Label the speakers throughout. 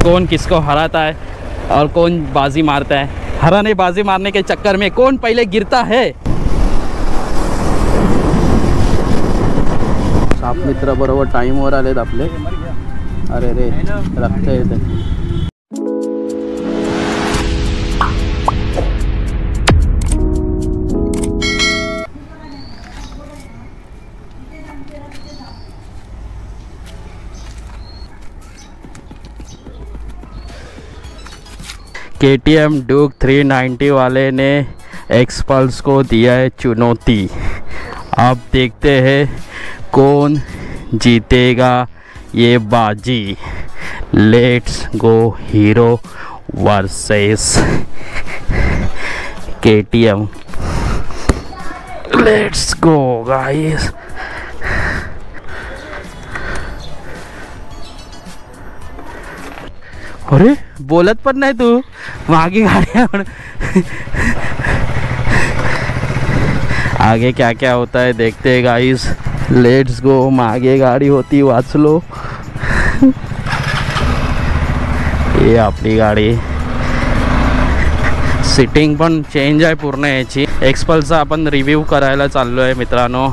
Speaker 1: कौन किसको हराता है और कौन बाजी मारता है। हराने बाजी मारने के चक्कर में कौन पहले गिरता है। साप मित्र बरोबर टाईमवर आलेत आपले। अरे रे रक्त येते। KTM ड्यूक 390 वाले ने एक्सपल्स को दिया है चुनौती। अब देखते हैं कौन जीतेगा ये बाजी। Let's go Hero versus KTM। Let's go guys. अरे बोलत पण नाही तू, मागे गाड़ी आगे क्या क्या होता है देखते हैं गाइस। Let's go. मागे गाड़ी होती वाचलो। ये आपली गाड़ी। सिटिंग पण चेंज आहे पूर्ण याची। एक्सपल्सचा आपण रिव्ह्यू करायला चाललो आहे मित्रांनो,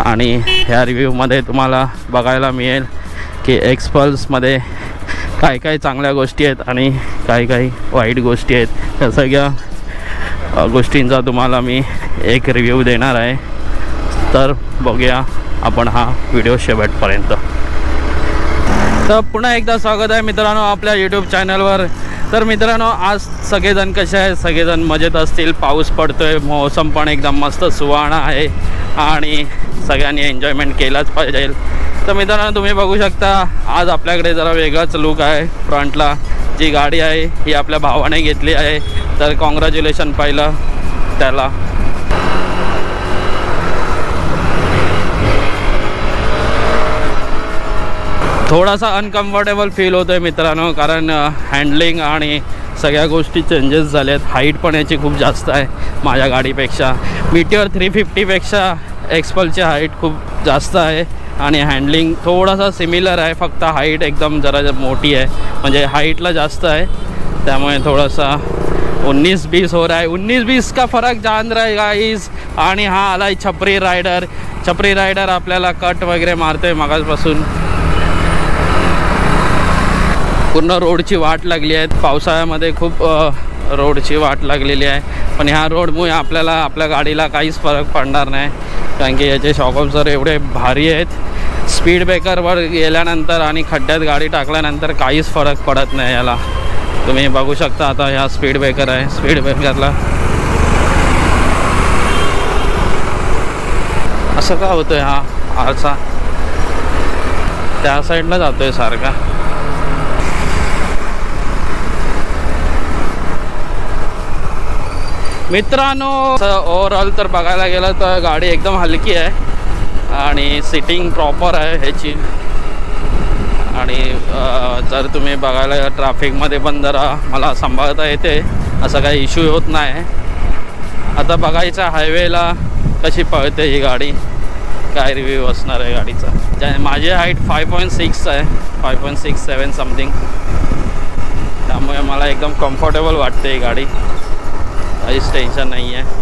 Speaker 1: आणि ह्या रिव्ह्यूमध्ये तुम्हाला बघायला मिळेल की एक्सपल्समध्ये काय काय चांगल्या गोष्टी आहेत आणि काय काय वाईट गोष्टी आहेत। त्या सगळ्या गोष्टींचा तुम्हाला मी एक रिव्ह्यू देणार आहे। तर बघूया आपण हा व्हिडिओ शेवटपर्यंत। तर पुन्हा एकदा स्वागत आहे मित्रांनो आपल्या यूट्यूब चॅनलवर। तर मित्रांनो आज सगळेजण कसे आहेत, सगळेजण मजेत असतील। पाऊस पडतोय, मौसम पण एकदम मस्त सुहाणा आहे आणि सगळ्यांनी एन्जॉयमेंट केलाच पाहिजे। तर मित्रांनो तुम्ही बघू शकता आज आपल्याकडे जरा वेगळाच लुक आहे। फ्रंटला जी गाडी आहे ही आपल्या भावाने घेतली आहे, तर कॉंग्रॅच्युलेशन पहिलं त्याला। थोडासा अनकम्फर्टेबल फील होतोय मित्रांनो, कारण हँडलिंग आणि सगळ्या गोष्टी चेंजेस झाल्यात। हाईट पण याची खूप जास्त आहे माझ्या गाडीपेक्षा। मीटियोर 350पेक्षा एक्सपल्सची हाईट खूप जास्त आहे आणि हँडलिंग थोडासा सिमिलर आहे, फक्त हाईट एकदम जरा मोठी आहे, म्हणजे हाईटला जास्त आहे, त्यामुळे थोडासा 19-20 हो रहा है। 19-20 का फ़र्क जान रहा है गाइस। आणि हा आलाय छपरी रायडर। छपरी रायडर आपल्याला कट वगैरे मारतोय मगासपासून। पूर्ण रोडची वाट लागली आहे। पावसाळ्यामध्ये खूप रोडची वाट लागलेली आहे, पण ह्या रोडमुळे आपल्याला आपल्या गाडीला काहीच फरक पडणार नाही, कारण की याचे शॉक ऑब्झर्वर एवढे भारी आहेत। स्पीड ब्रेकरवर गेल्यानंतर आणि खड्ड्यात गाडी टाकल्यानंतर काहीच फरक पडत नाही याला। तुम्ही बघू शकता आता ह्या स्पीड ब्रेकर आहे। स्पीड ब्रेकरला असं का होतोय, हा आरसा त्या साईडला जातोय सारखा। मित्रांनो ओव्हरऑल तर बघायला गेलं तर गाडी एकदम हलकी आहे आणि सिटिंग प्रॉपर आहे ह्याची। आणि जर तुम्ही बघायला ट्रॅफिकमध्ये पण जरा मला सांभाळता येते, असं काही इश्यू होत नाही। आता बघायचं हायवेला कशी पळते ही गाडी, काय रिव्ह्यू असणार आहे गाडीचा। माझी हाईट 5.6 आहे, 5.67 समथिंग, त्यामुळे मला एकदम कम्फर्टेबल वाटते ही गाडी, काहीच टेन्शन नाही आहे।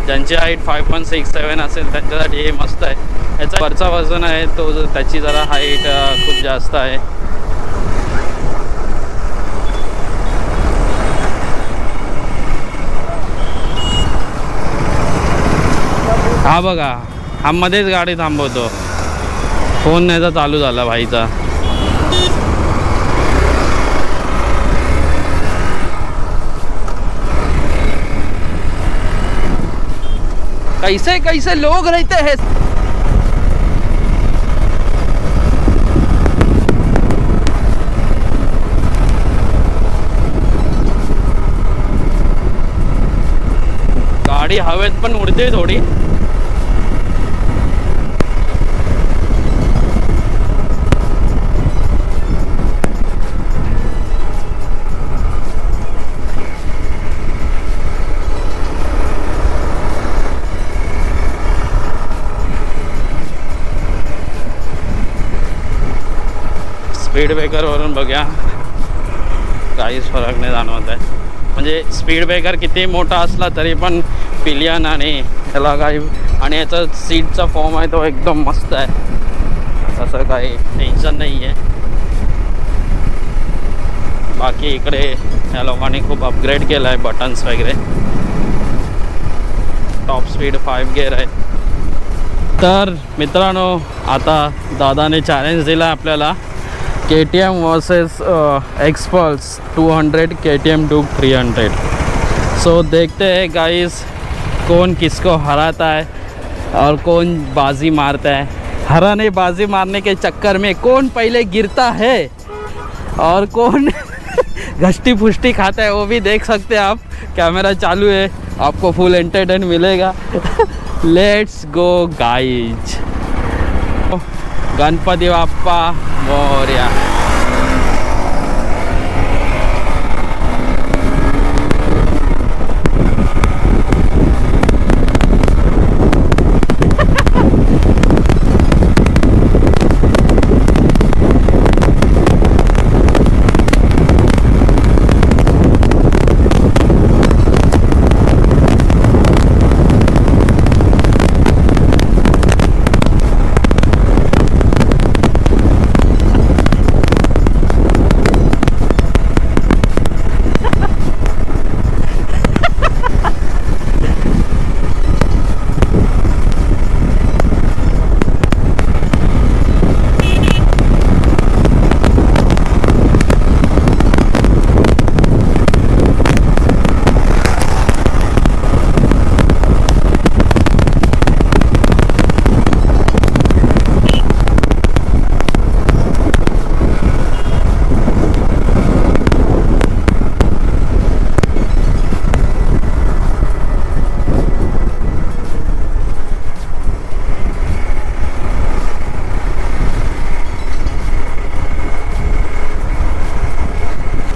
Speaker 1: ज्यांची हाईट 5.67 असेल त्यांच्यासाठी हे मस्त आहे। याचा वरचा वजन आहे तो त्याची जरा हाईट खूप जास्त आहे। हा बघा, हा मध्येच गाडी थांबवतो, फोन याचा चालू झाला भाईचा। कैसे कैसे लोग रहते हैं। गाडी हवेत पण उडते थोडी। स्पीड ब्रेकरवरून बघूया काहीच फरक नाही जाणवत आहे. म्हणजे स्पीड ब्रेकर किती मोठा असला तरी पण पिलियन आणि याला काही आणि याचा सीटचा फॉर्म आहे तो एकदम मस्त आहे. असं काही टेन्शन नाही आहे. बाकी इकडे या लोकांनी खूप अपग्रेड केला आहे बटन्स वगैरे. टॉप स्पीड 5 गिअर आहे. तर मित्रांनो आता दादाने चॅलेंज दिला आपल्याला KTM versus XPulse 200 KTM Duke 300. So देखते हैं गाइस कौन किसको हराता है और कौन बाजी मारता है. हराने बाजी मारने के चक्कर में कौन पहले गिरता है और कौन घष्टी फुष्टी खाता है वो भी देख सकते हैं आप. कैमरा चालू है, आपको फुल एंटरटेन मिलेगा. Let's go guys. Ganpati Bappa Morya.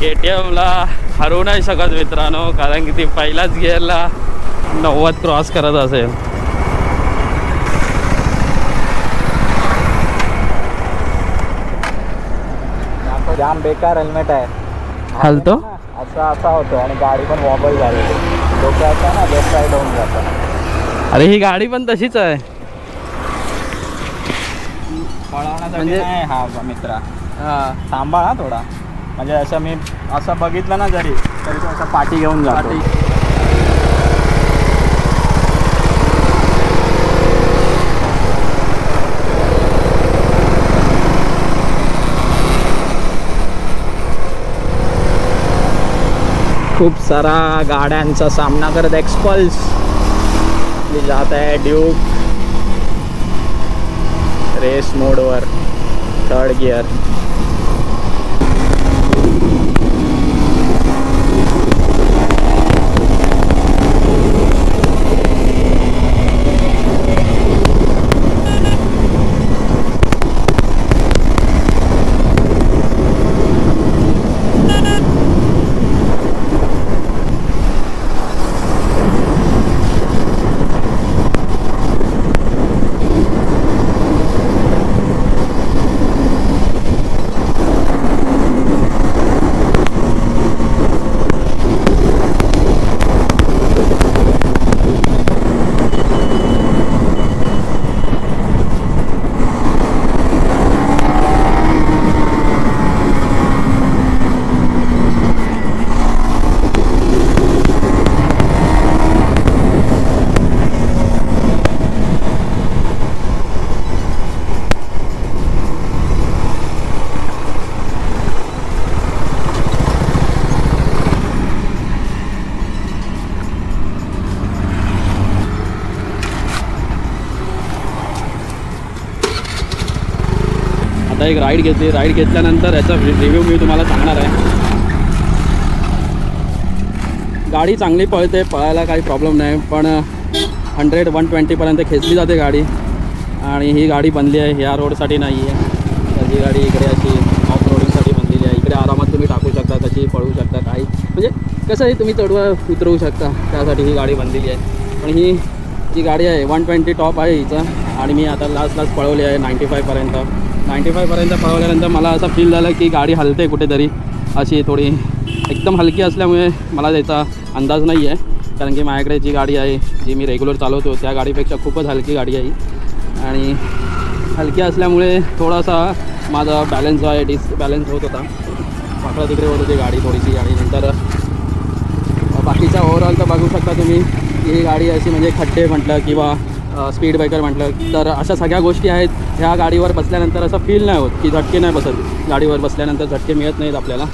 Speaker 1: KTMला हरवू नाही शकत मित्रांनो, कारण की ती पहिल्याच गिअरला 90 क्रॉस करत असेल.
Speaker 2: जाम बेकार हेल्मेट आहे.
Speaker 1: हलतो
Speaker 2: असा होतो आणि गाडी पण वॉबल झालेली. डोक्याचा ना लेफ्ट साईड होऊन जातं.
Speaker 1: अरे ही गाडी पण तशीच आहे.
Speaker 2: पळवण्यासाठी नाही हा मित्रा. थांबा हा थोडा. म्हणजे असं मी असं बघितलं ना जरी तरी तो असं पाठी घेऊन जातो. खूप सारा गाड्यांचा सामना करत एक्सपल्स जात आहे. ड्यूक रेस मोडवर 3rd गियर.
Speaker 1: आता एक राईड घेतली. राईड घेतल्यानंतर याचा रिव्ह्यू मी तुम्हाला सांगणार आहे. गाडी चांगली पळते, पळायला काही प्रॉब्लेम नाही, पण 100-120पर्यंत खेचली जाते गाडी. आणि ही गाडी बनली आहे ह्या रोडसाठी नाही आहे. तर ही गाडी इकडे अशी ऑफ रोडिंगसाठी बनलेली आहे. इकडे आरामात तुम्ही टाकू शकता, कशी पळवू शकता, काही म्हणजे कसं आहे तुम्ही चढवा उतरवू शकता, त्यासाठी ही गाडी बनलेली आहे. पण ही जी गाडी आहे 120 टॉप आहे हिचं. आणि मी आता लास्ट पळवली आहे 95पर्यंत. 95पर्यंत पळवल्यानंतर मला असं फील झालं की गाडी हलते कुठेतरी, अशी थोडी एकदम हलकी असल्यामुळे मला त्याचा अंदाज नाही आहे. कारण की माझ्याकडे जी गाडी आहे जी मी रेग्युलर चालवतो त्या गाडीपेक्षा खूपच हलकी गाडी आहे आणि हलकी असल्यामुळे थोडासा माझा बॅलन्स जो आहे डिसबॅलन्स होत होता, वाकडा तिकडे होत होती गाडी थोडीशी. आणि नंतर बाकीचा ओव्हरऑल तर बघू शकता तुम्ही, ही गाडी अशी म्हणजे खड्डे म्हटलं किंवा स्पीड ब्रेकर म्हटलं तर अशा सगळ्या गोष्टी आहेत. ह्या गाडीवर बसल्यानंतर असं फील नाही होत की झटके नाही बसत, गाडीवर बसल्यानंतर झटके मिळत नाहीत आपल्याला.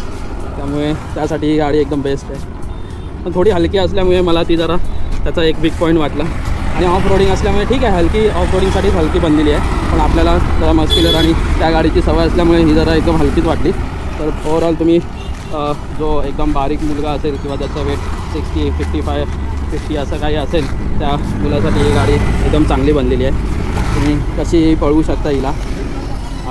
Speaker 1: त्यामुळे त्यासाठी ही गाडी एकदम बेस्ट आहे. पण थोडी हलकी असल्यामुळे मला ती जरा त्याचा एक बिग पॉईंट वाटला. आणि ऑफ रोडिंग असल्यामुळे ठीक आहे, हलकी ऑफ रोडिंगसाठीच हलकी बनलेली आहे, पण आपल्याला जरा मस्क्युलर आणि त्या गाडीची सवय असल्यामुळे ही जरा एकदम हलकीच वाटली. तर ओव्हरऑल तुम्ही जो एकदम बारीक मुलगा असेल किंवा त्याचं वेट 60, 55, 50 असं काही असेल त्या मुलासाठी ही गाडी एकदम चांगली बनलेली आहे. तुम्ही कशी पळवू शकता हिला.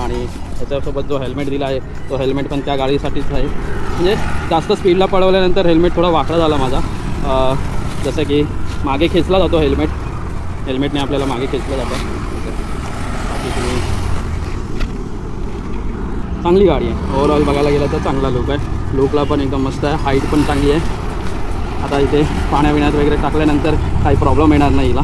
Speaker 1: आणि त्याच्यासोबत जो हेल्मेट दिला आहे तो हेल्मेट पण त्या गाडीसाठीच आहे. म्हणजे जास्त स्पीडला पळवल्यानंतर हेल्मेट थोडा वाकडा झाला माझा, जसं की मागे खेचला जातो हेल्मेटने आपल्याला मागे खेचलं जातं. बाकी तुम्ही चांगली गाडी आहे. ओव्हरऑल बघायला गेलं तर चांगला लुक आहे, लुकला पण एकदम मस्त आहे, हाईट पण चांगली आहे. आता इथे पाण्याबिण्यात वगैरे टाकल्यानंतर काही प्रॉब्लेम येणार नाही हिला.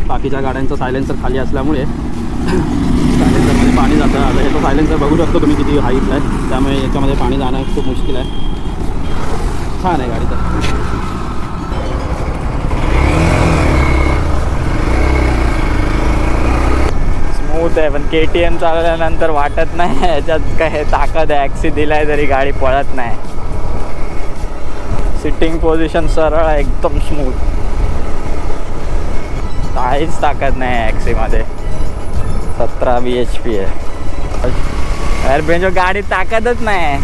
Speaker 1: बाकीच्या गाड्यांचं सायलेन्सर खाली असल्यामुळे सायलेन्सरमध्ये पाणी जातं. आता हे तो सायलेन्सर बघू शकतो तुम्ही किती हाईट आहे, त्यामुळे याच्यामध्ये पाणी जाणं खूप मुश्किल आहे. छान आहे गाडी तर.
Speaker 2: स्मूथ आहे, पण KTM चालवल्यानंतर वाटत नाही याच्यात काय ताकद आहे. ॲक्सी दिलाय तरी गाडी पळत नाही. सिटिंग पोझिशन सरळ आहे, एकदम स्मूथ, काहीच ताकद नाही ॲक्सीमध्ये. 17 bhp आहे. अरे बेंजो गाडी ताकदच नाही,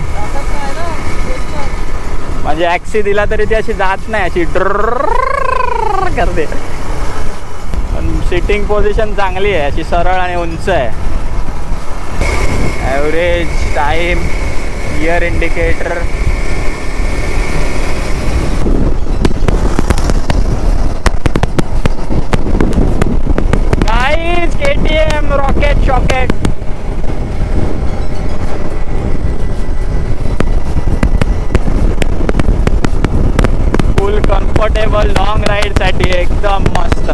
Speaker 2: म्हणजे ॲक्सी दिला तरी ती अशी जात नाही, अशी ड्रर करते. पण सिटिंग पोझिशन चांगली आहे, अशी सरळ आणि उंच आहे. Average time, gear indicator, KTM rocket शॉकेट. फुल कम्फर्टेबल लॉंग राईडसाठी एकदम मस्त.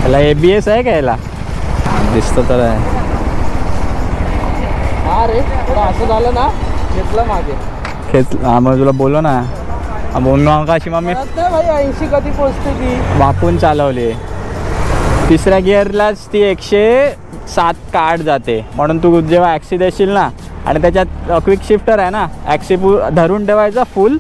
Speaker 2: याला ABS आहे का? याला दिसतं तर आहे.
Speaker 1: अरे असं झालं ना, घेतलं मागे
Speaker 2: मग तुला बोललो ना, बोललो का अशी मम्मी
Speaker 1: भाई 80 कधी पोचते ती,
Speaker 2: वाकून चालवली. तिसऱ्या गिअरलाच ती 107 काढ जाते. म्हणून तू जेव्हा ॲक्सी देशील ना, आणि त्याच्यात क्विक शिफ्टर आहे ना, ॲक्सी धरून ठेवायचा फुल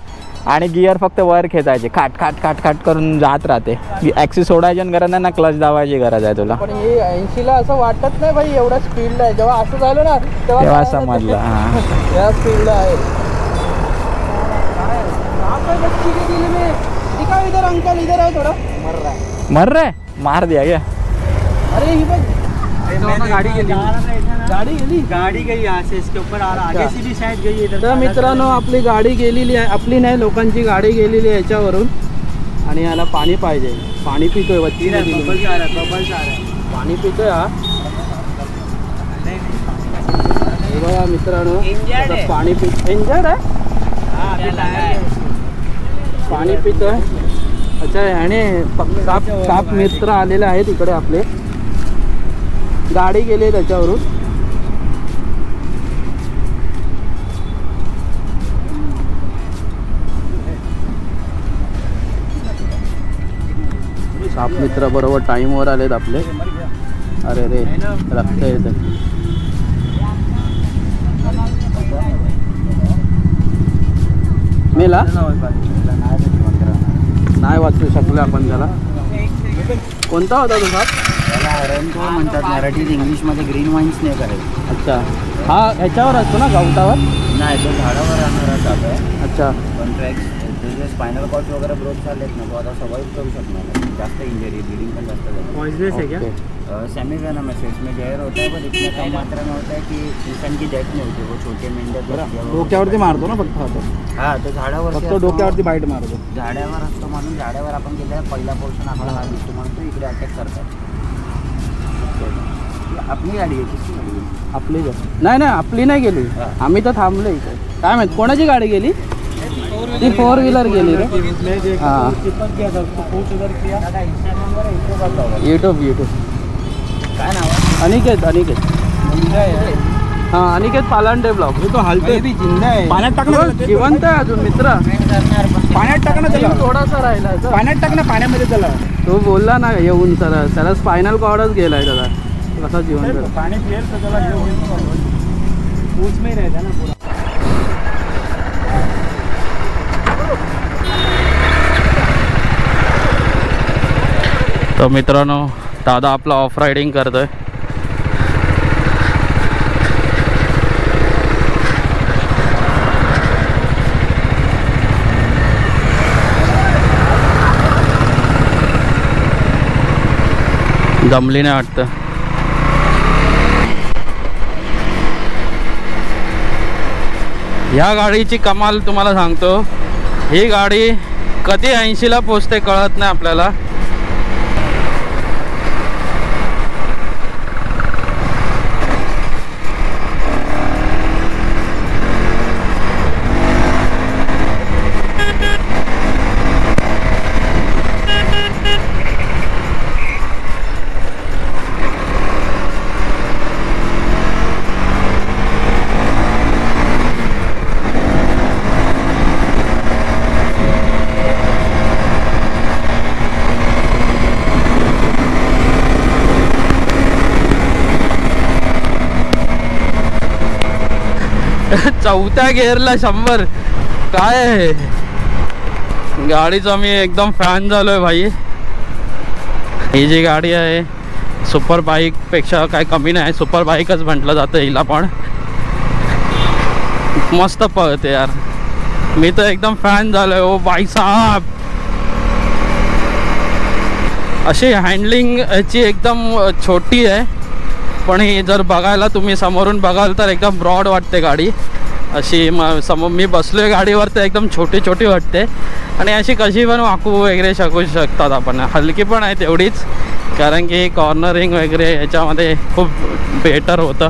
Speaker 2: आणि गिअर फक्त वर खेचायचे, खाट खाट खाट खाट करून जात राहते. ॲक्सी सोडायची गरज नाही ना, क्लच दाबायची गरज आहे तुला.
Speaker 1: पण हे 80ला असं वाटत नाही भाई, एवढा स्पीडला आहे. जेव्हा असं झालं ना
Speaker 2: तेव्हा समजलं. हां
Speaker 1: या स्पीडला आहे. इधर अंकल इधर आहे, थोड़ा
Speaker 2: मर रहा है, मार दिया क्या?
Speaker 1: अरे ही बघ गाडी गई यहाँ से, इसके ऊपर आ रहा, आगे से भी शायद गई है. तर मित्रांनो आपली गाडी गेलेली आहे, आपली नाही लोकांची गाडी गेलेली आहे याच्यावरून. आणि याला पाणी पाहिजे, पाणी पितोय वरती, पाणी पितोय हा. बघा मित्रांनो पाणी इंजर्ड आहे, पाणी पितोय. अच्छा ह्याने साप मित्र आलेले आहेत इकडे, आपले गाडी गेली त्याच्यावरून. साप मित्र बरोबर टाईमवर आलेत आपले. अरे रे रक्त येतं. मेला नाही वाचू शकलो आपण त्याला. कोणता होता तो साप?
Speaker 3: त्याला रेनकोट म्हणतात मराठीत, इंग्लिशमध्ये ग्रीन वाईन्स नाही करायचं.
Speaker 1: अच्छा, हा ह्याच्यावर असतो ना गवतावर?
Speaker 3: नाही, तो झाडावर राहणारा साप आहे.
Speaker 1: अच्छा,
Speaker 3: कॉन्ट्रॅक्ट तुझे स्पायनल कॉर्ड वगैरे ग्रोथ झालेत ना, तो आता सर्वाइव्ह करू शकणार नाही. जास्त इंजरी, ब्लिडिंग पण जास्त झाली.
Speaker 2: पॉइजनस है क्या?
Speaker 3: सेमी वेनमस है, इसमें जहर होता है, पर इतने कम मात्रा में होता है की इंसान की डेथ नहीं होती. वो छोटे मेंढ्या
Speaker 2: डोक्यावरती मारतो ना फक्त हात.
Speaker 3: हा, तो झाडावर
Speaker 2: फक्त डोक्यावरती बाईट मारतो.
Speaker 3: झाडावर असतो म्हणून झाडावर आपण गेल्या पहिला पोर्शन आपला हा दिसतो म्हणून तो इकडे अटॅक करतात. आपली गाडी आहे, किती गाडी आहे?
Speaker 1: आपली नाही नाही, आपली नाही गेली. आम्ही तर थांबलो इथे. काय माहित कोणाची गाडी गेली? ती 4 व्हीलर गेली रे. हां, यूट्यूब
Speaker 3: काय नाव आहे?
Speaker 1: अनिकेत हां, अनिकेत पालांडे ब्लॉग.
Speaker 2: तो हलतोय, जिंदा आहे. पाण्यात टाकणं,
Speaker 1: जिवंत आहे अजून मित्र.
Speaker 2: पाण्यात टाकणं त्याला,
Speaker 1: थोडासा राहिला.
Speaker 2: पाण्यात टाकणं, पाण्यामध्ये त्याला.
Speaker 1: तो बोलला ना येऊन त्याला स्पायनल कॉर्डच गेलाय त्याला. कसा जिवंत
Speaker 2: पाणी पिएल तर त्याला पूछ में रहता ना पूरा.
Speaker 1: तर मित्रांनो, दादा आपला ऑफ रायडिंग करतोय. जमली नाही वाटतं. ह्या गाडीची कमाल तुम्हाला सांगतो, ही गाडी कधी 80ला पोचते कळत नाही आपल्याला. चौथ्या गिअरला 100. काय आहे गाडीचा, मी एकदम फॅन झालोय भाई. ही जी गाडी आहे सुपर बाईक पेक्षा काय कमी नाही, सुपर बाईकच म्हटलं जातं हिला. पण मस्त पळते यार, मी तर एकदम फॅन झालोय. ओ बाई साहब, अशी हँडलिंग याची एकदम छोटी आहे, पण ही जर बघायला तुम्ही समोरून बघाल तर एकदम ब्रॉड वाटते गाडी. अशी समोर मी बसलोय गाडीवर तर एकदम छोटी छोटी वाटते. आणि अशी कशी पण वाकू वगैरे शकतात आपण. हलकी पण आहे तेवढीच, कारण की कॉर्नरिंग वगैरे याच्यामध्ये खूप बेटर होतं.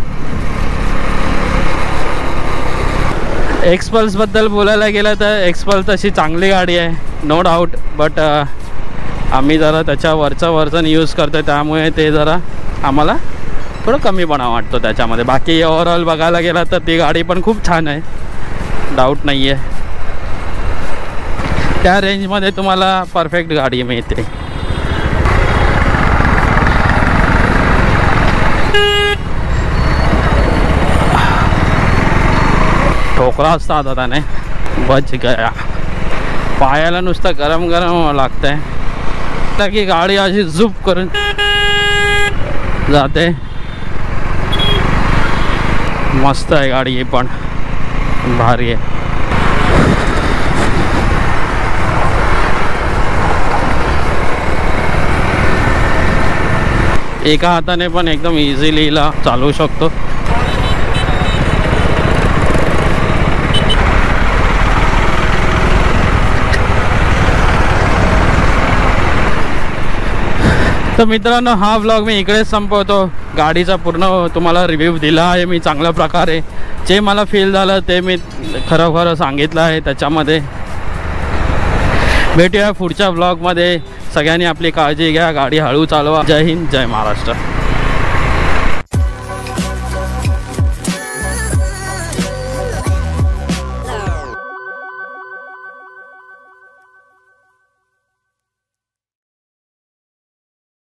Speaker 1: एक्सपल्सबद्दल बोलायला गेलं तर एक्सपल्स तशी चांगली गाडी आहे, नो डाऊट. बट आम्ही जरा त्याच्या वरचं यूज करतो, त्यामुळे ते जरा आम्हाला थोडं कमीपणा वाटतो त्याच्यामध्ये. बाकी ओव्हरऑल बघायला गेला तर ती गाडी पण खूप छान आहे, डाऊट नाही आहे. त्या रेंजमध्ये तुम्हाला परफेक्ट गाडी मिळते. ठोकरा असता आता त्याने, बच गया. पायाला नुसतं गरम गरम लागतंय की गाडी अशी झुप करून जाते. मस्त आहे गाडी, ही पण भारी आहे. एका हाताने पण एकदम इझिली हिला चालवू शकतो. तर मित्रांनो, हा व्लॉग मी इकडेच संपवतो. गाडीचा पूर्ण तुम्हाला रिव्ह्यू दिला आहे मी चांगल्या प्रकारे. जे मला फील झालं ते मी खरं सांगितलं आहे त्याच्यामध्ये. भेटूया पुढच्या व्लॉगमध्ये. सगळ्यांनी आपली काळजी घ्या, गाडी हळू चालवा. जय हिंद, जय महाराष्ट्र.